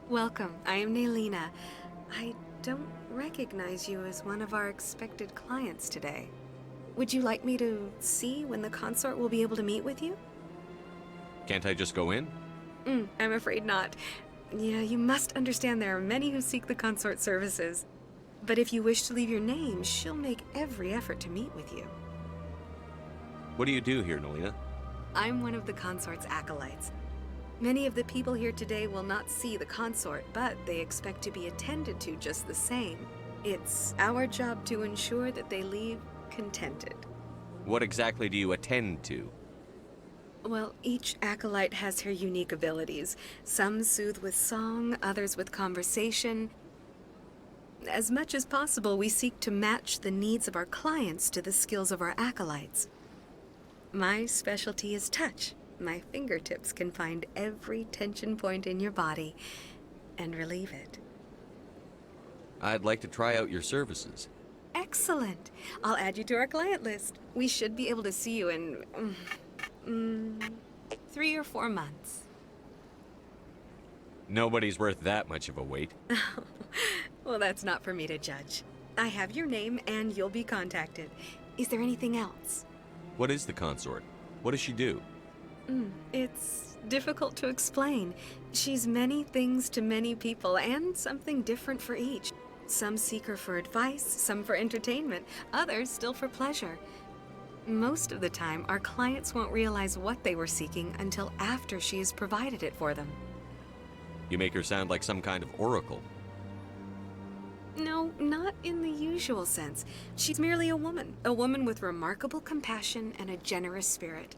Welcome, I am Naylina. I don't recognize you as one of our expected clients today. Would you like me to see when the consort will be able to meet with you? Can't I just go in? I'm afraid not. Yeah, you must understand there are many who seek the consort services. But if you wish to leave your name, she'll make every effort to meet with you. What do you do here, Naylina? I'm one of the consort's acolytes. Many of the people here today will not see the consort, but they expect to be attended to just the same. It's our job to ensure that they leave contented. What exactly do you attend to? Well, each acolyte has her unique abilities. Some soothe with song, others with conversation. As much as possible, we seek to match the needs of our clients to the skills of our acolytes. My specialty is touch. My fingertips can find every tension point in your body and relieve it. I'd like to try out your services. Excellent. I'll add you to our client list. We should be able to see you in 3 or 4 months. Nobody's worth that much of a wait. Well, that's not for me to judge. I have your name and you'll be contacted. Is there anything else? What is the consort? What does she do? It's difficult to explain. She's many things to many people and something different for each. Some seek her for advice, some for entertainment, others still for pleasure. Most of the time, our clients won't realize what they were seeking until after she has provided it for them. You make her sound like some kind of oracle. No, not in the usual sense. She's merely a woman with remarkable compassion and a generous spirit.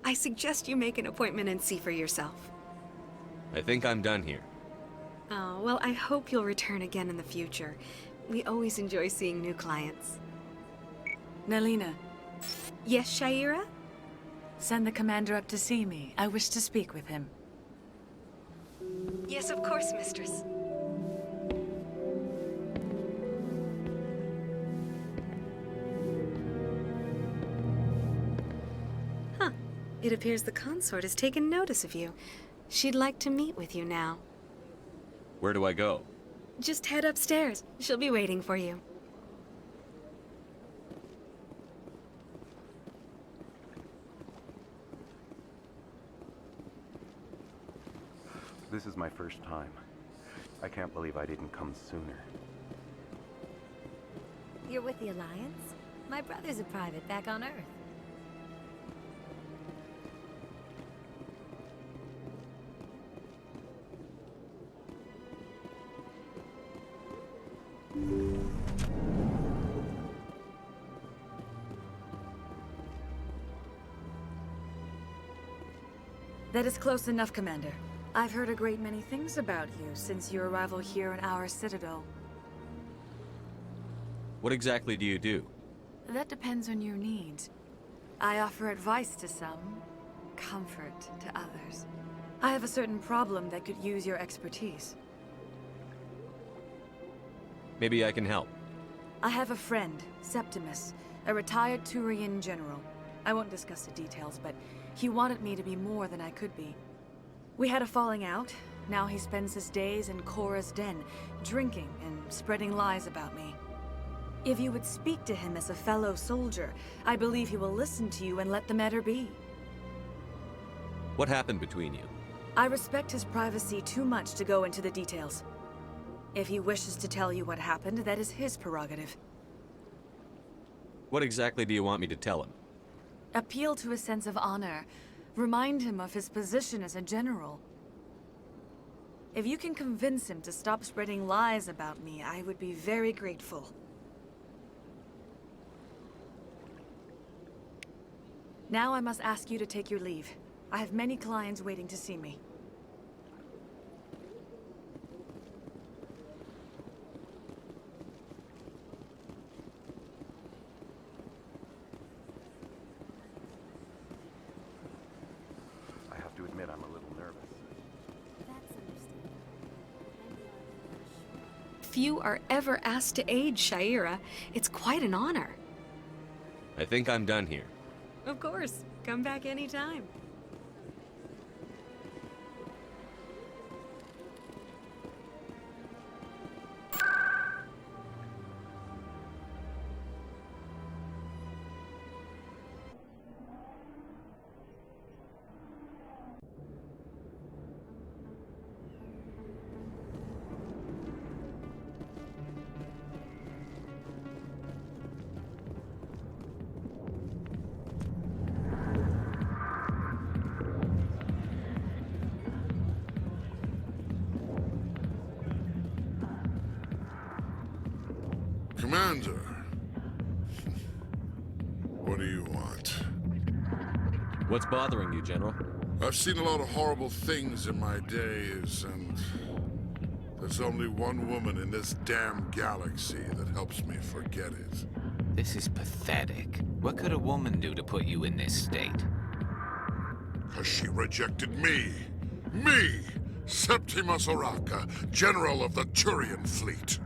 I suggest you make an appointment and see for yourself. I think I'm done here. Oh, well, I hope you'll return again in the future. We always enjoy seeing new clients. Naylina, Yes, Sha'ira? send the commander up to see me. I wish to speak with him. Yes, of course, mistress. Huh. It appears the consort has taken notice of you. She'd like to meet with you now. Where do I go? Just head upstairs. She'll be waiting for you. This is my first time. I can't believe I didn't come sooner. You're with the Alliance? My brother's a private back on Earth. That is close enough, Commander. I've heard a great many things about you since your arrival here in our Citadel. What exactly do you do? That depends on your needs. I offer advice to some, comfort to others. I have a certain problem that could use your expertise. Maybe I can help. I have a friend, Septimus, a retired Turian general. I won't discuss the details, but he wanted me to be more than I could be. We had a falling out. Now he spends his days in Korra's den, drinking and spreading lies about me. If you would speak to him as a fellow soldier, I believe he will listen to you and let the matter be. What happened between you? I respect his privacy too much to go into the details. If he wishes to tell you what happened, that is his prerogative. What exactly do you want me to tell him? Appeal to his sense of honor. Remind him of his position as a general. If you can convince him to stop spreading lies about me, I would be very grateful. Now I must ask you to take your leave. I have many clients waiting to see me. I have to admit I'm a little nervous. That's understandable. Few are ever asked to aid Sha'ira. It's quite an honor. I think I'm done here. Of course. Come back anytime. Commander. What do you want? What's bothering you, General? I've seen a lot of horrible things in my days, and there's only one woman in this damn galaxy that helps me forget it. This is pathetic. What could a woman do to put you in this state? 'Cause she rejected me! Me! Septimus Oraka, General of the Turian Fleet!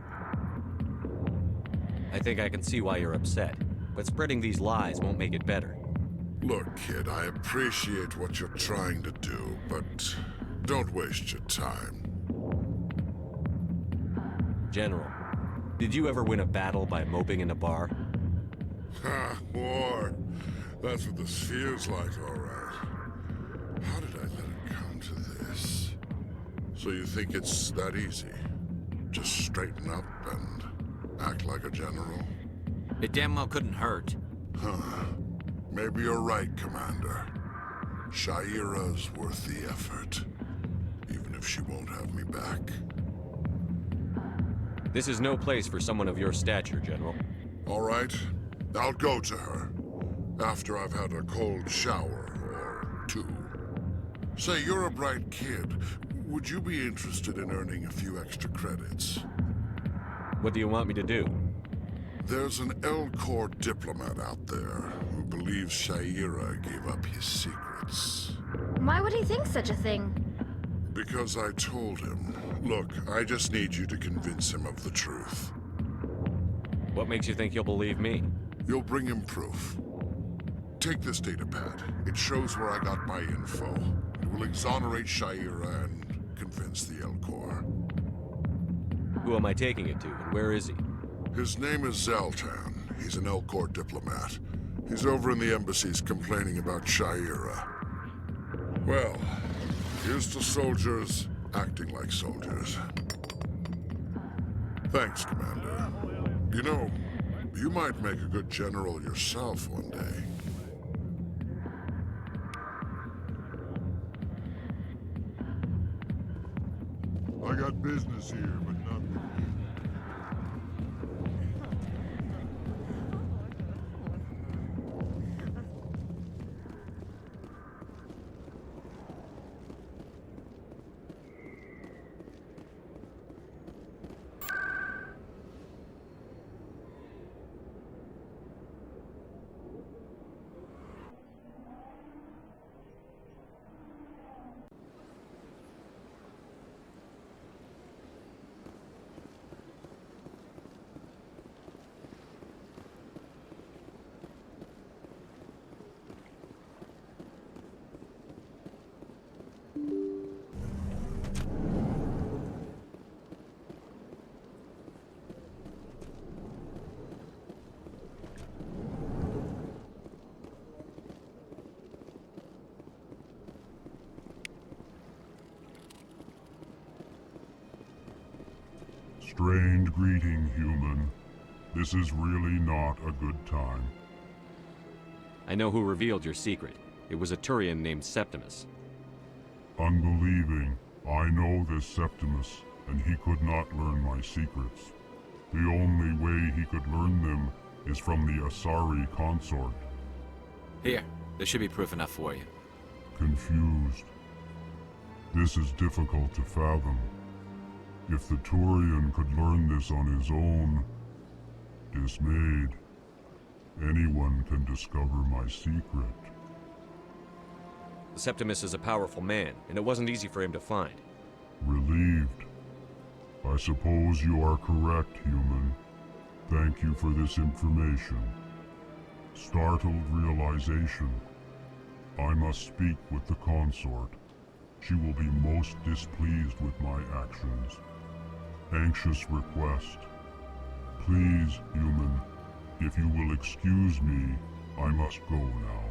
I think I can see why you're upset, but spreading these lies won't make it better. Look, kid, I appreciate what you're trying to do, but don't waste your time. General, did you ever win a battle by moping in a bar? Ha, war. That's what this feels like, all right. How did I let it come to this? So you think it's that easy? Just straighten up and act like a general? It damn well couldn't hurt. Huh. Maybe you're right, Commander. Sha'ira's worth the effort. Even if she won't have me back. This is no place for someone of your stature, General. All right. I'll go to her. After I've had a cold shower, or two. Say, you're a bright kid. Would you be interested in earning a few extra credits? What do you want me to do? There's an L-Corps diplomat out there who believes Sha'ira gave up his secrets. Why would he think such a thing? Because I told him. Look, I just need you to convince him of the truth. What makes you think you'll believe me? You'll bring him proof. Take this datapad. It shows where I got my info. It will exonerate Sha'ira and convince the L-Corps. Who am I taking it to, and where is he? His name is Xeltan. He's an L-Corps diplomat. He's over in the embassies complaining about Sha'ira. Well, here's to soldiers acting like soldiers. Thanks, Commander. You know, you might make a good general yourself one day. I got business here, but not with you. Strained greeting, human. This is really not a good time. I know who revealed your secret. It was a Turian named Septimus. Unbelieving. I know this Septimus, and he could not learn my secrets. The only way he could learn them is from the Asari Consort. Here, there should be proof enough for you. Confused. This is difficult to fathom. If the Turian could learn this on his own, dismayed, anyone can discover my secret. Septimus is a powerful man, and it wasn't easy for him to find. Relieved. I suppose you are correct, human. Thank you for this information. Startled realization. I must speak with the consort. She will be most displeased with my actions. Anxious request. Please, human, if you will excuse me, I must go now.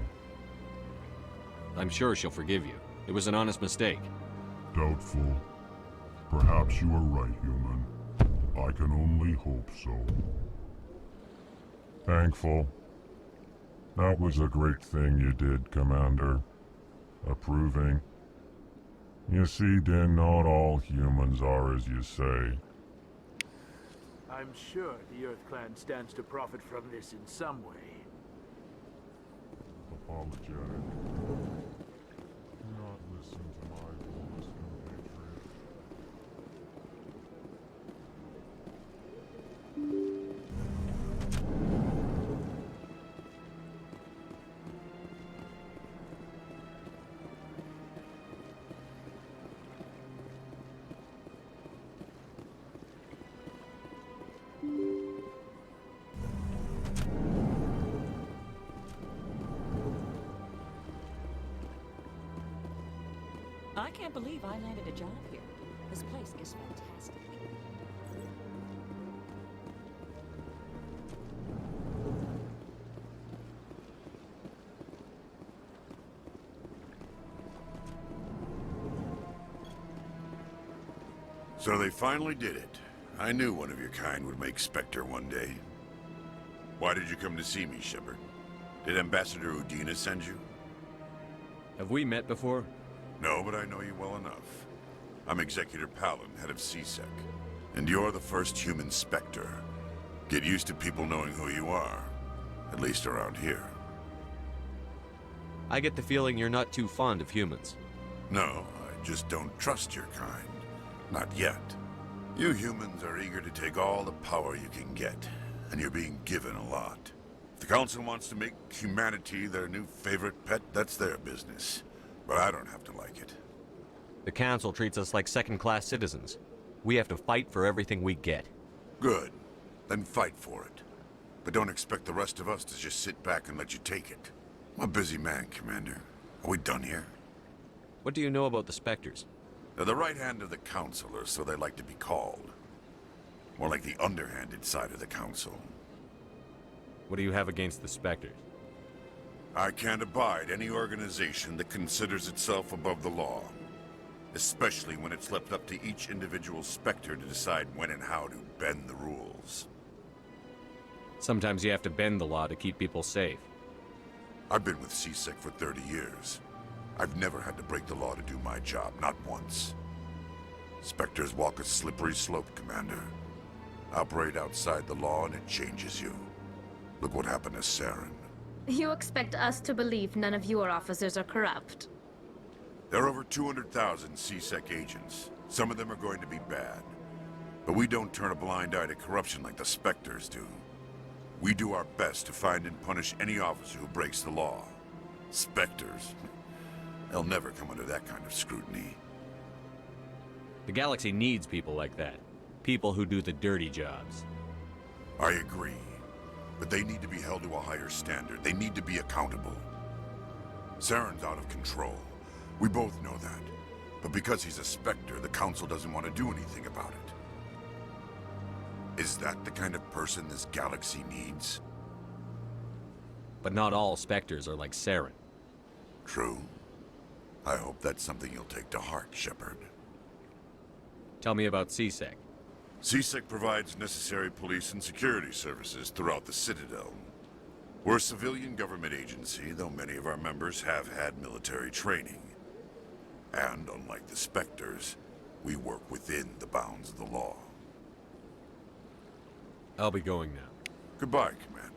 I'm sure she'll forgive you. It was an honest mistake. Doubtful. Perhaps you are right, human. I can only hope so. Thankful. That was a great thing you did, Commander. Approving. You see, Din, not all humans are as you say. I'm sure the Earth Clan stands to profit from this in some way. Apologetic. Do not listen to my oldest compatriot. I can't believe I landed a job here. This place is fantastic. So they finally did it. I knew one of your kind would make Spectre one day. Why did you come to see me, Shepard? Did Ambassador Udina send you? Have we met before? No, but I know you well enough. I'm Executor Palin, head of CSEC. And you're the first human Spectre. Get used to people knowing who you are. At least around here. I get the feeling you're not too fond of humans. No, I just don't trust your kind. Not yet. You humans are eager to take all the power you can get, and you're being given a lot. If the Council wants to make humanity their new favorite pet, that's their business. But I don't have to like it. The Council treats us like second-class citizens. We have to fight for everything we get. Good. Then fight for it. But don't expect the rest of us to just sit back and let you take it. I'm a busy man, Commander. Are we done here? What do you know about the Spectres? They're the right hand of the Council, or so they like to be called. More like the underhanded side of the Council. What do you have against the Spectres? I can't abide any organization that considers itself above the law. Especially when it's left up to each individual Spectre to decide when and how to bend the rules. Sometimes you have to bend the law to keep people safe. I've been with CSEC for 30 years. I've never had to break the law to do my job, not once. Spectres walk a slippery slope, Commander. Operate outside the law and it changes you. Look what happened to Saren. You expect us to believe none of your officers are corrupt? There are over 200,000 CSEC agents. Some of them are going to be bad. But we don't turn a blind eye to corruption like the Spectres do. We do our best to find and punish any officer who breaks the law. Spectres. They'll never come under that kind of scrutiny. The galaxy needs people like that. People who do the dirty jobs. I agree. But they need to be held to a higher standard. They need to be accountable. Saren's out of control. We both know that. But because he's a Spectre, the Council doesn't want to do anything about it. Is that the kind of person this galaxy needs? But not all Spectres are like Saren. True. I hope that's something you'll take to heart, Shepard. Tell me about CSEC. CSEC provides necessary police and security services throughout the Citadel. We're a civilian government agency, though many of our members have had military training. And unlike the Spectres, we work within the bounds of the law. I'll be going now. Goodbye, Commander.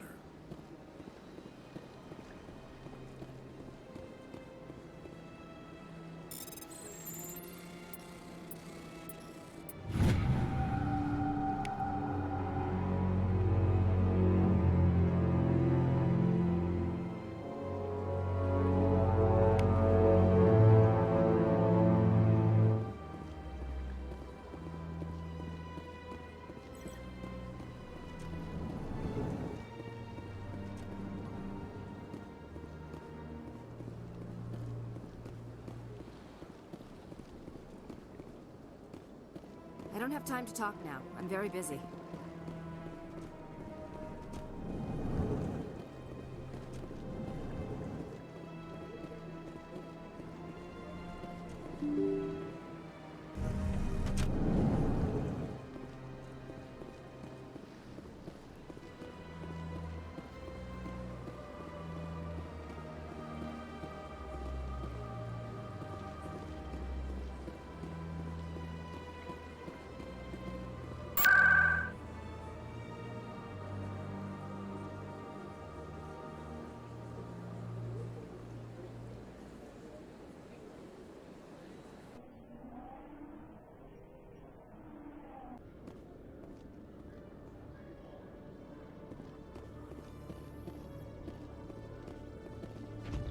I don't have time to talk now. I'm very busy.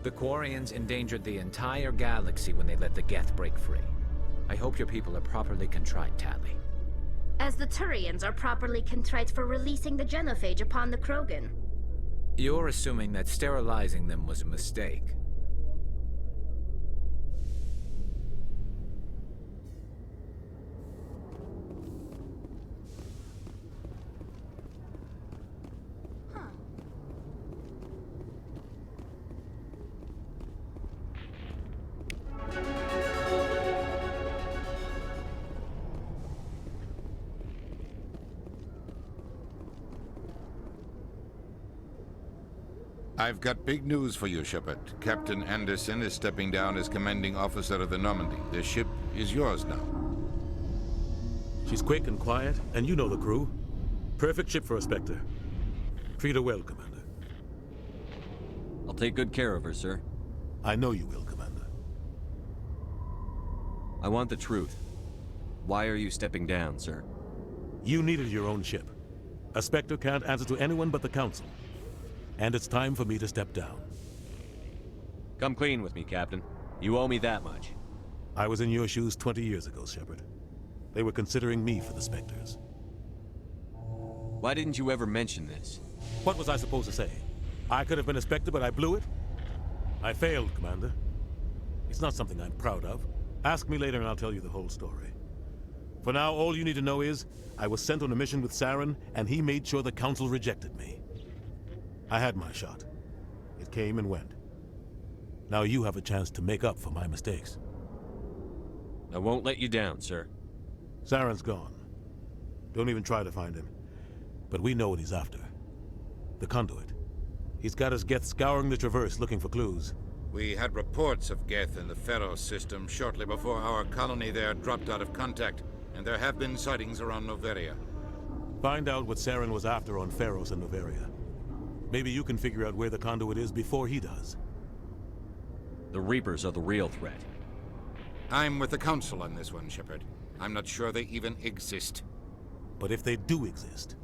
The Quarians endangered the entire galaxy when they let the Geth break free. I hope your people are properly contrite, Tali. As the Turians are properly contrite for releasing the genophage upon the Krogan. You're assuming that sterilizing them was a mistake. I've got big news for you, Shepard. Captain Anderson is stepping down as commanding officer of the Normandy. The ship is yours now. She's quick and quiet, and you know the crew. Perfect ship for a Spectre. Treat her well, Commander. I'll take good care of her, sir. I know you will, Commander. I want the truth. Why are you stepping down, sir? You needed your own ship. A Spectre can't answer to anyone but the Council. And it's time for me to step down. Come clean with me, Captain. You owe me that much. I was in your shoes 20 years ago, Shepard. They were considering me for the Spectres. Why didn't you ever mention this? What was I supposed to say? I could have been a Spectre, but I blew it? I failed, Commander. It's not something I'm proud of. Ask me later and I'll tell you the whole story. For now, all you need to know is, I was sent on a mission with Saren, and he made sure the Council rejected me. I had my shot. It came and went. Now you have a chance to make up for my mistakes. I won't let you down, sir. Saren's gone. Don't even try to find him. But we know what he's after. The conduit. He's got his Geth scouring the Traverse looking for clues. We had reports of Geth in the Pharos system shortly before our colony there dropped out of contact, and there have been sightings around Noveria. Find out what Saren was after on Pharos and Noveria. Maybe you can figure out where the conduit is before he does. The Reapers are the real threat. I'm with the Council on this one, Shepard. I'm not sure they even exist. But if they do exist,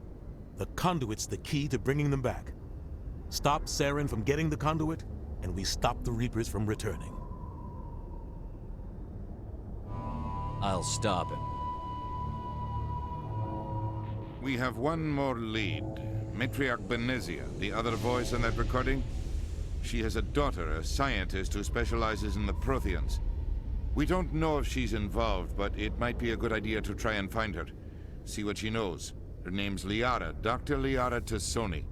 the conduit's the key to bringing them back. Stop Saren from getting the conduit, and we stop the Reapers from returning. I'll stop him. We have one more lead. Matriarch Benezia, the other voice on that recording. She has a daughter, a scientist who specializes in the Protheans. We don't know if she's involved, but it might be a good idea to try and find her. See what she knows. Her name's Liara, Dr. Liara Tassoni.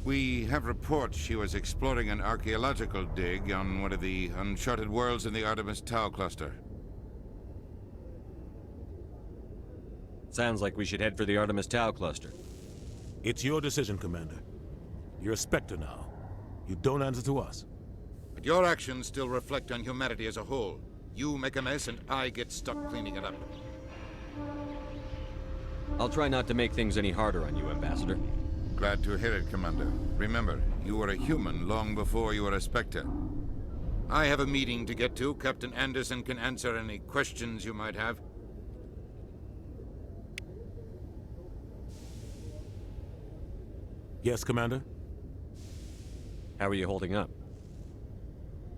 We have reports she was exploring an archaeological dig on one of the uncharted worlds in the Artemis Tau cluster. Sounds like we should head for the Artemis Tau cluster. It's your decision, Commander. You're a Spectre now. You don't answer to us. But your actions still reflect on humanity as a whole. You make a mess and I get stuck cleaning it up. I'll try not to make things any harder on you, Ambassador. Glad to hear it, Commander. Remember, you were a human long before you were a Spectre. I have a meeting to get to. Captain Anderson can answer any questions you might have. Yes, Commander? How are you holding up?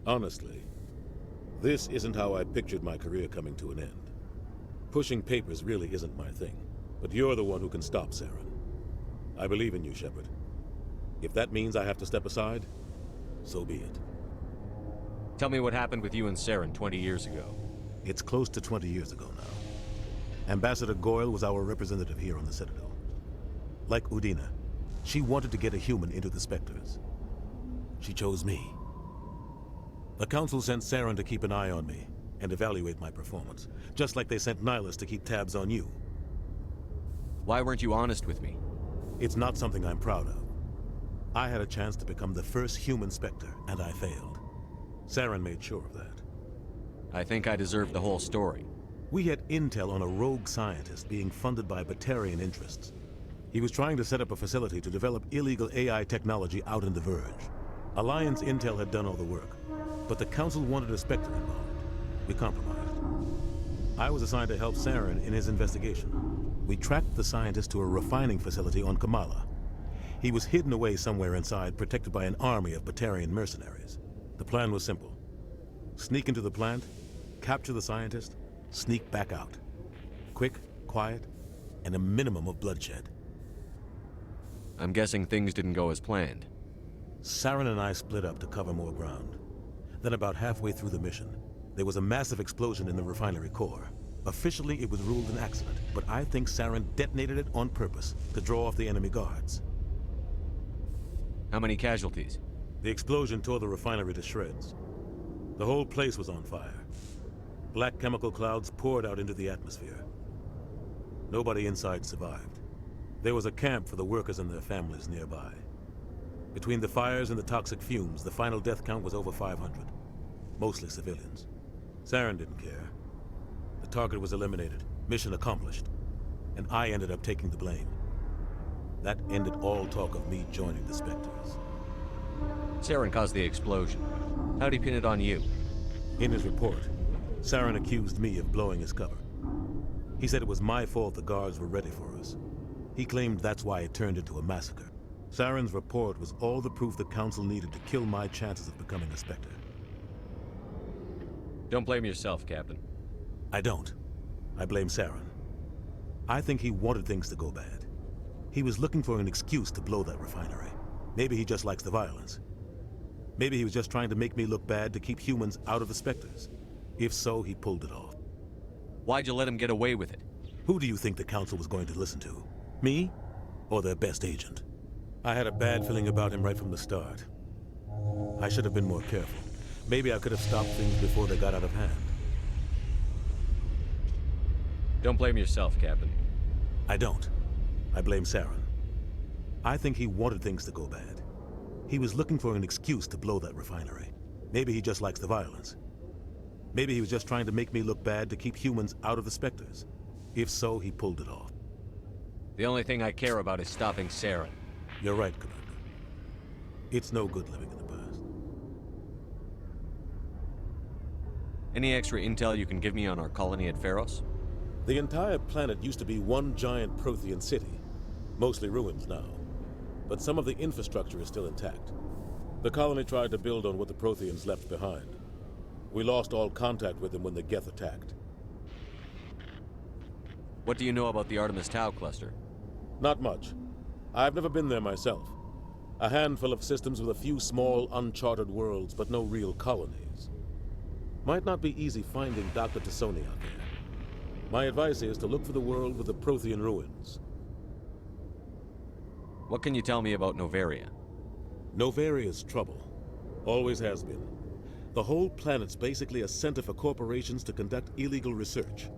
Honestly, this isn't how I pictured my career coming to an end. Pushing papers really isn't my thing, but you're the one who can stop Saren. I believe in you, Shepard. If that means I have to step aside, so be it. Tell me what happened with you and Saren 20 years ago. It's close to 20 years ago now. Ambassador Goyle was our representative here on the Citadel. Like Udina, she wanted to get a human into the Spectres. She chose me. The Council sent Saren to keep an eye on me and evaluate my performance, just like they sent Nihilus to keep tabs on you. Why weren't you honest with me? It's not something I'm proud of. I had a chance to become the first human Spectre, and I failed. Saren made sure of that. I think I deserve the whole story. We had intel on a rogue scientist being funded by Batarian interests. He was trying to set up a facility to develop illegal AI technology out in the Verge. Alliance intel had done all the work, but the Council wanted a Spectre involved. We compromised. I was assigned to help Saren in his investigation. We tracked the scientist to a refining facility on Kamala. He was hidden away somewhere inside, protected by an army of Batarian mercenaries. The plan was simple. Sneak into the plant, capture the scientist, sneak back out. Quick, quiet, and a minimum of bloodshed. I'm guessing things didn't go as planned. Saren and I split up to cover more ground. Then about halfway through the mission, there was a massive explosion in the refinery core. Officially, it was ruled an accident, but I think Saren detonated it on purpose to draw off the enemy guards. How many casualties? The explosion tore the refinery to shreds. The whole place was on fire. Black chemical clouds poured out into the atmosphere. Nobody inside survived. There was a camp for the workers and their families nearby. Between the fires and the toxic fumes, the final death count was over 500. Mostly civilians. Saren didn't care. The target was eliminated, mission accomplished, and I ended up taking the blame. That ended all talk of me joining the Spectres. Saren caused the explosion. How'd he pin it on you? In his report, Saren accused me of blowing his cover. He said it was my fault the guards were ready for us. He claimed that's why it turned into a massacre. Saren's report was all the proof the Council needed to kill my chances of becoming a Spectre. Don't blame yourself, Captain. I don't. I blame Saren. I think he wanted things to go bad. He was looking for an excuse to blow that refinery. Maybe he just likes the violence. Maybe he was just trying to make me look bad to keep humans out of the Spectres. If so, he pulled it off. Why'd you let him get away with it? Who do you think the Council was going to listen to? Me? Or their best agent? I had a bad feeling about him right from the start. I should have been more careful. Maybe I could have stopped things before they got out of hand. Don't blame yourself, Captain. I don't. I blame Saren. I think he wanted things to go bad. He was looking for an excuse to blow that refinery. Maybe he just likes the violence. Maybe he was just trying to make me look bad to keep humans out of the Spectres. If so, he pulled it off. The only thing I care about is stopping Saren. You're right, Commander. It's no good living in the past. Any extra intel you can give me on our colony at Pharos? The entire planet used to be one giant Prothean city. Mostly ruins now. But some of the infrastructure is still intact. The colony tried to build on what the Protheans left behind. We lost all contact with them when the Geth attacked. What do you know about the Artemis Tau cluster? Not much. I've never been there myself. A handful of systems with a few small, uncharted worlds, but no real colonies. Might not be easy finding Dr. Tassoni out there. My advice is to look for the world with the Prothean ruins. What can you tell me about Novaria? Novaria's trouble. Always has been. The whole planet's basically a center for corporations to conduct illegal research.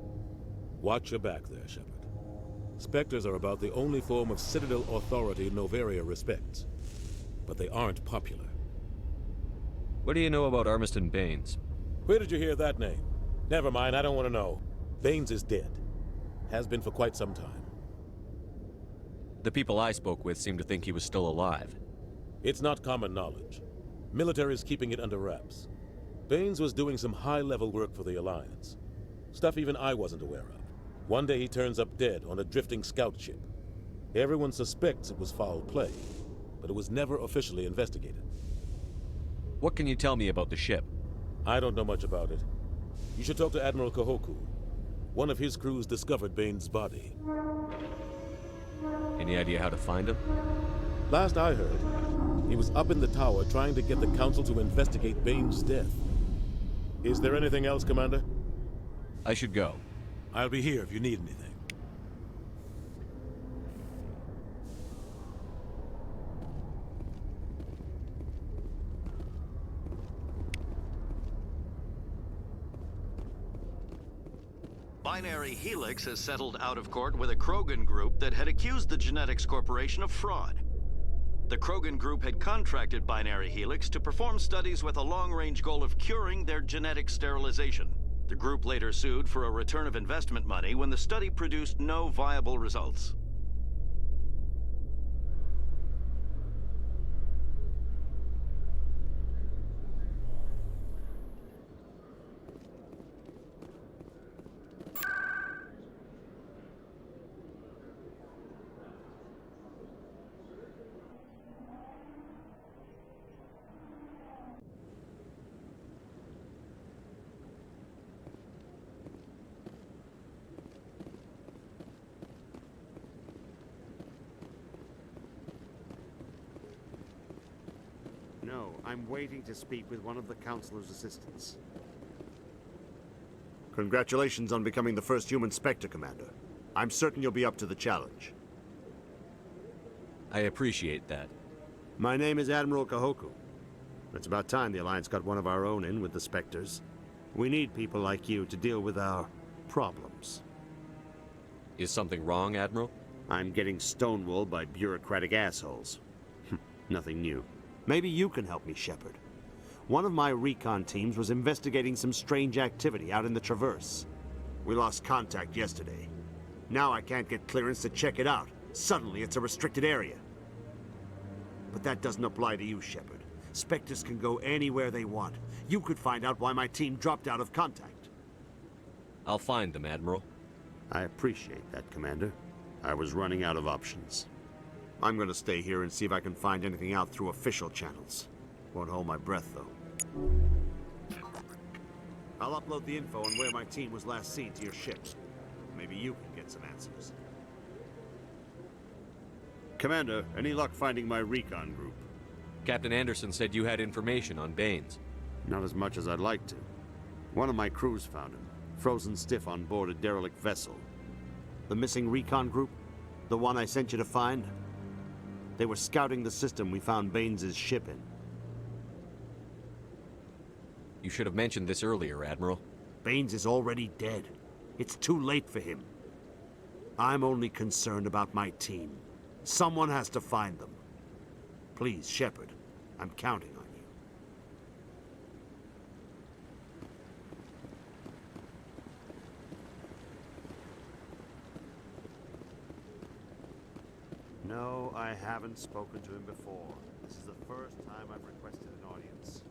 Watch your back there, Shepard. Spectres are about the only form of Citadel authority Novaria respects. But they aren't popular. What do you know about Armiston Baines? Where did you hear that name? Never mind, I don't want to know. Baines is dead. Has been for quite some time. The people I spoke with seemed to think he was still alive. It's not common knowledge. Military's keeping it under wraps. Baines was doing some high-level work for the Alliance. Stuff even I wasn't aware of. One day he turns up dead on a drifting scout ship. Everyone suspects it was foul play, but it was never officially investigated. What can you tell me about the ship? I don't know much about it. You should talk to Admiral Kahoku. One of his crews discovered Baines' body. Any idea how to find him? Last I heard, he was up in the tower trying to get the Council to investigate Baines' death. Is there anything else, Commander? I should go. I'll be here if you need anything. Binary Helix has settled out of court with a Krogan group that had accused the Genetics Corporation of fraud. The Krogan group had contracted Binary Helix to perform studies with a long-range goal of curing their genetic sterilization. The group later sued for a return of investment money when the study produced no viable results. I'm waiting to speak with one of the Councilor's assistants. Congratulations on becoming the first human Spectre, Commander. I'm certain you'll be up to the challenge. I appreciate that. My name is Admiral Kahoku. It's about time the Alliance got one of our own in with the Spectres. We need people like you to deal with our problems. Is something wrong, Admiral? I'm getting stonewalled by bureaucratic assholes. Nothing new. Maybe you can help me, Shepard. One of my recon teams was investigating some strange activity out in the Traverse. We lost contact yesterday. Now I can't get clearance to check it out. Suddenly it's a restricted area. But that doesn't apply to you, Shepard. Spectres can go anywhere they want. You could find out why my team dropped out of contact. I'll find them, Admiral. I appreciate that, Commander. I was running out of options. I'm gonna stay here and see if I can find anything out through official channels. Won't hold my breath, though. I'll upload the info on where my team was last seen to your ship. Maybe you can get some answers. Commander, any luck finding my recon group? Captain Anderson said you had information on Baines. Not as much as I'd like to. One of my crews found him, frozen stiff on board a derelict vessel. The missing recon group? The one I sent you to find? They were scouting the system we found Baines' ship in. You should have mentioned this earlier, Admiral. Baines is already dead. It's too late for him. I'm only concerned about my team. Someone has to find them. Please, Shepard, I'm counting on you. No, I haven't spoken to him before. This is the first time I've requested an audience.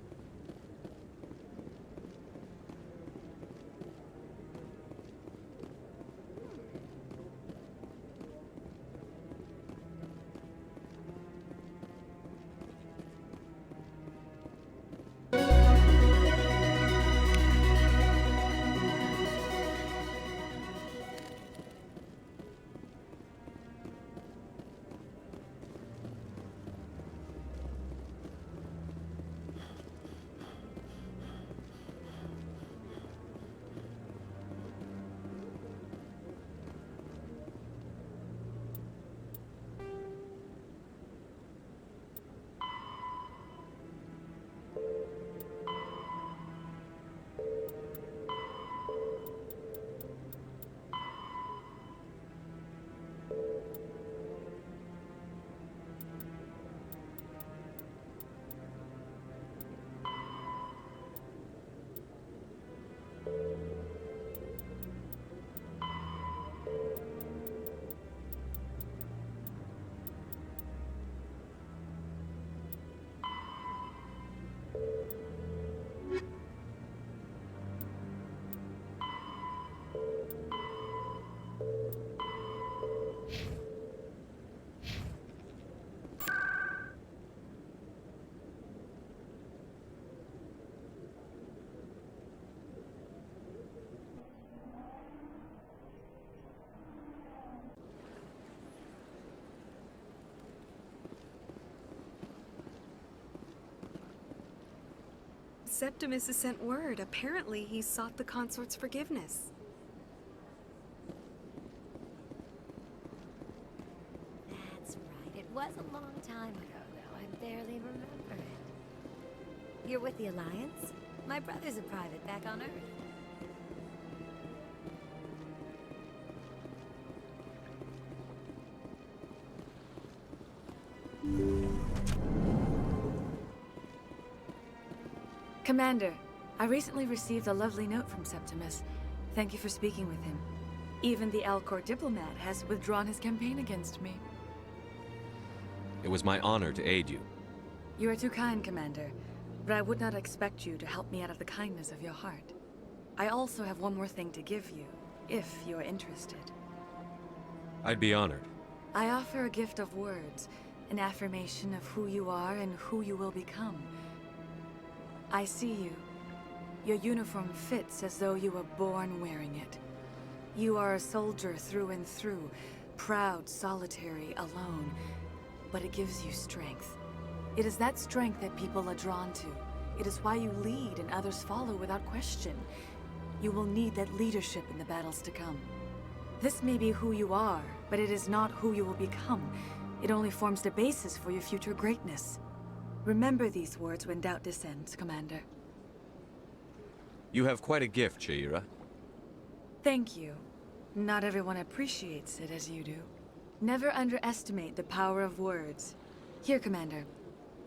Septimus has sent word. Apparently, he sought the Consort's forgiveness. That's right. It was a long time ago, though. I barely remember it. You're with the Alliance? My brother's a private back on Earth. Commander, I recently received a lovely note from Septimus. Thank you for speaking with him. Even the Alcor diplomat has withdrawn his campaign against me. It was my honor to aid you. You are too kind, Commander, but I would not expect you to help me out of the kindness of your heart. I also have one more thing to give you, if you're interested. I'd be honored. I offer a gift of words, an affirmation of who you are and who you will become. I see you. Your uniform fits as though you were born wearing it. You are a soldier through and through, proud, solitary, alone, but it gives you strength. It is that strength that people are drawn to. It is why you lead and others follow without question. You will need that leadership in the battles to come. This may be who you are, but it is not who you will become. It only forms the basis for your future greatness. Remember these words when doubt descends, Commander. You have quite a gift, Sha'ira. Thank you. Not everyone appreciates it as you do. Never underestimate the power of words. Here, Commander.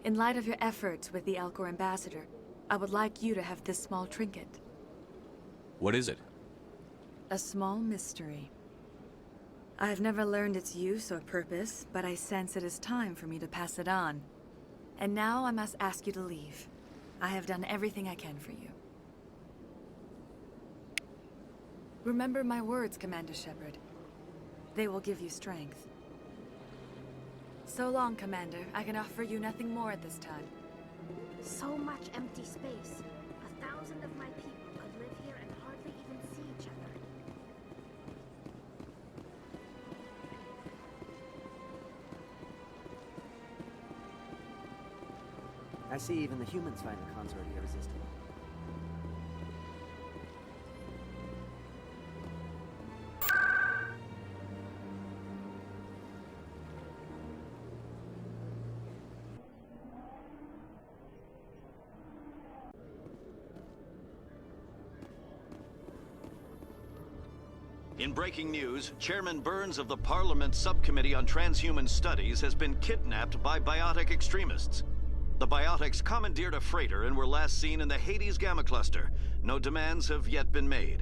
In light of your efforts with the Alcor Ambassador, I would like you to have this small trinket. What is it? A small mystery. I have never learned its use or purpose, but I sense it is time for me to pass it on. And now I must ask you to leave. I have done everything I can for you. Remember my words, Commander Shepard. They will give you strength. So long, Commander. I can offer you nothing more at this time. So much empty space. 1,000 of my people could live here and hardly even see each other. I see even the humans find the Consort irresistible. In breaking news, Chairman Burns of the Parliament Subcommittee on Transhuman Studies has been kidnapped by biotic extremists. The biotics commandeered a freighter and were last seen in the Hades Gamma Cluster. No demands have yet been made.